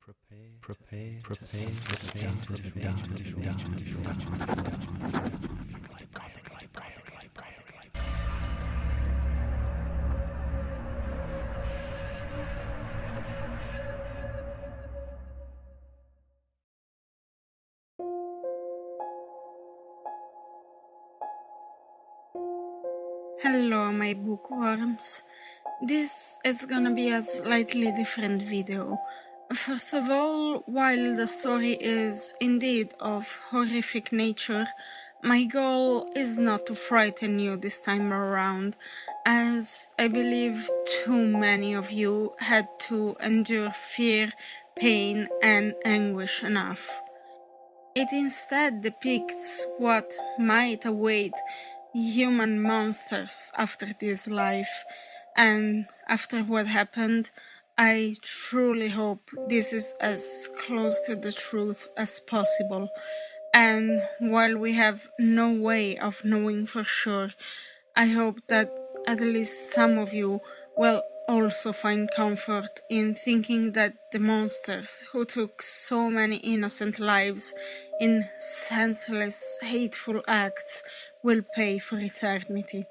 Prepare to Hello, my bookworms. This is gonna be a slightly different video. First of all, while the story is indeed of horrific nature, my goal is not to frighten you this time around, as I believe too many of you had to endure fear, pain, and anguish enough. It instead depicts what might await human monsters after this life, and after what happened, I truly hope this is as close to the truth as possible. And while we have no way of knowing for sure, I hope that at least some of you will also find comfort in thinking that the monsters who took so many innocent lives in senseless, hateful acts will pay for eternity.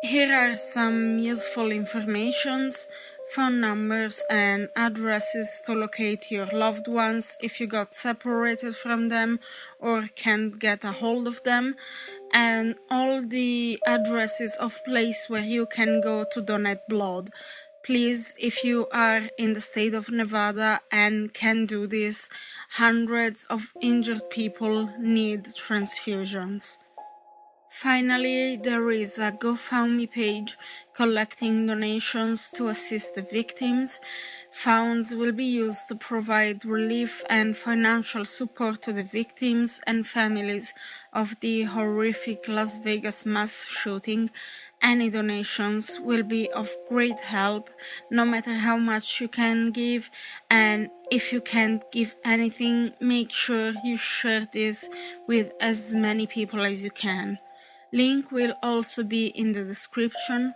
Here are some useful informations, phone numbers and addresses to locate your loved ones if you got separated from them or can't get a hold of them, and all the addresses of places where you can go to donate blood. Please, if you are in the state of Nevada and can do this, hundreds of injured people need transfusions. Finally, there is a GoFundMe page collecting donations to assist the victims. Funds will be used to provide relief and financial support to the victims and families of the horrific Las Vegas mass shooting. Any donations will be of great help, no matter how much you can give, and if you can't give anything, make sure you share this with as many people as you can. Link will also be in the description.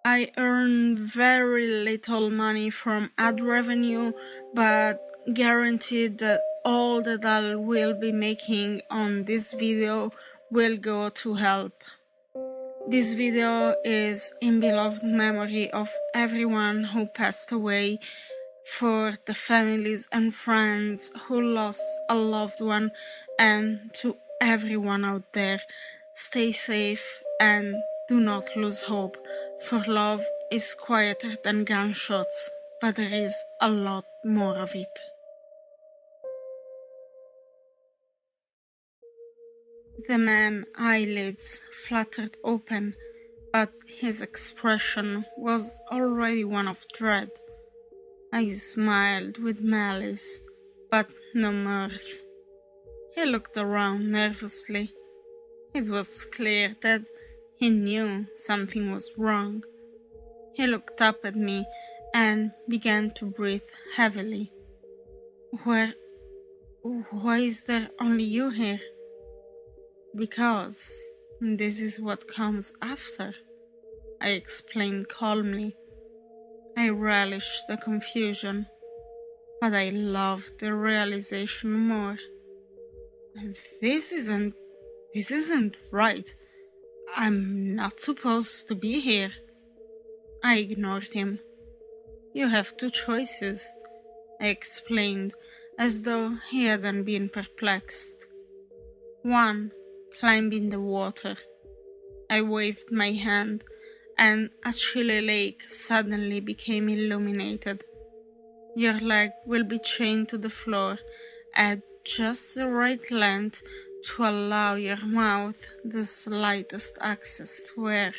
I earn very little money from ad revenue, but guaranteed that all that I will be making on this video will go to help. This video is in beloved memory of everyone who passed away, for the families and friends who lost a loved one, and to everyone out there, stay safe and do not lose hope, for love is quieter than gunshots, but there is a lot more of it. The man's eyelids fluttered open, but his expression was already one of dread. I smiled with malice, but no mirth. He looked around nervously. It was clear that he knew something was wrong. He looked up at me and began to breathe heavily. Why is there only you here? Because this is what comes after, I explained calmly. I relished the confusion, but I loved the realization more. This isn't right. I'm not supposed to be here. I ignored him. You have two choices, I explained, as though he hadn't been perplexed. One, climb in the water. I waved my hand, and a chilly lake suddenly became illuminated. Your leg will be chained to the floor at just the right length to allow your mouth the slightest access to air.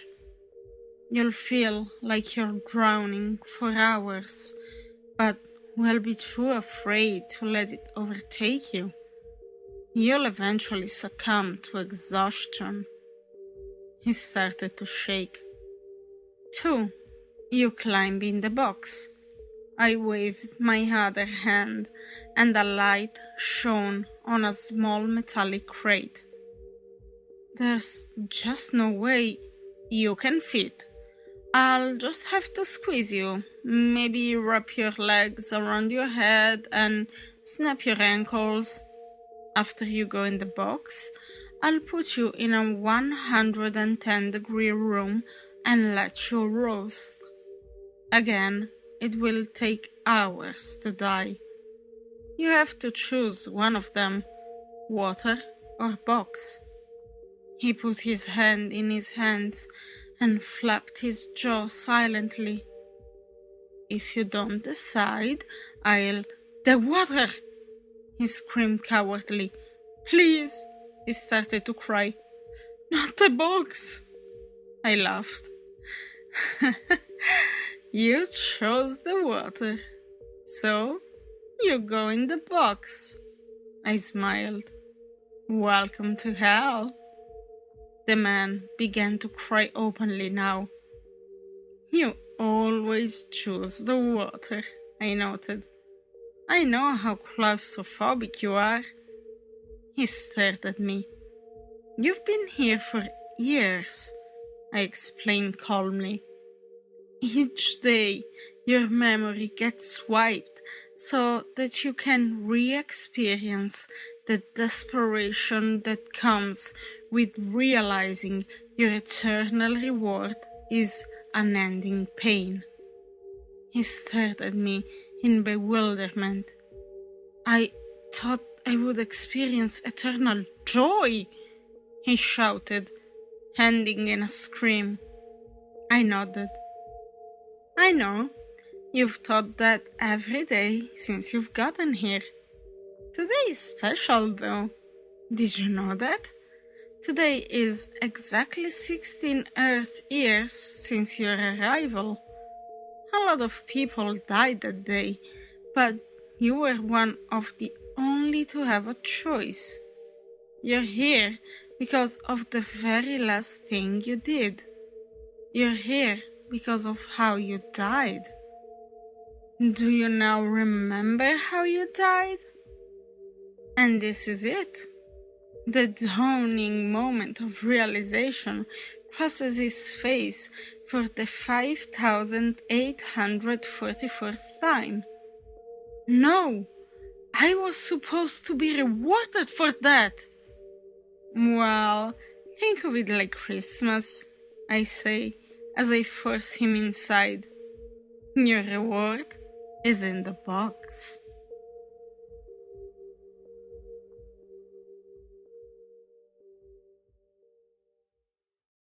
You'll feel like you're drowning for hours, but will be too afraid to let it overtake you. You'll eventually succumb to exhaustion. He started to shake. 2. You climb in the box. I waved my other hand, and a light shone on a small metallic crate. There's just no way you can fit. I'll just have to squeeze you, maybe wrap your legs around your head and snap your ankles. After you go in the box, I'll put you in a 110-degree room and let you roast. Again, it will take hours to die. You have to choose one of them, water or box. He put his hand in his hands and flapped his jaw silently. If you don't decide, The water! He screamed cowardly. Please! He started to cry. Not the box! I laughed. You chose the water, so you go in the box. I smiled. Welcome to hell. The man began to cry openly now. You always choose the water, I noted. I know how claustrophobic you are. He stared at me. You've been here for years, I explained calmly. Each day, your memory gets wiped so that you can re-experience the desperation that comes with realizing your eternal reward is unending pain. He stared at me in bewilderment. I thought I would experience eternal joy, he shouted, ending in a scream. I nodded. I know, you've thought that every day since you've gotten here. Today is special though. Did you know that? Today is exactly 16 Earth years since your arrival. A lot of people died that day, but you were one of the only to have a choice. You're here because of the very last thing you did. You're here because of how you died. Do you now remember how you died? And this is it. The dawning moment of realization crosses his face for the 5,844th time. No, I was supposed to be rewarded for that. Well, think of it like Christmas, I say, as I force him inside. Your reward is in the box.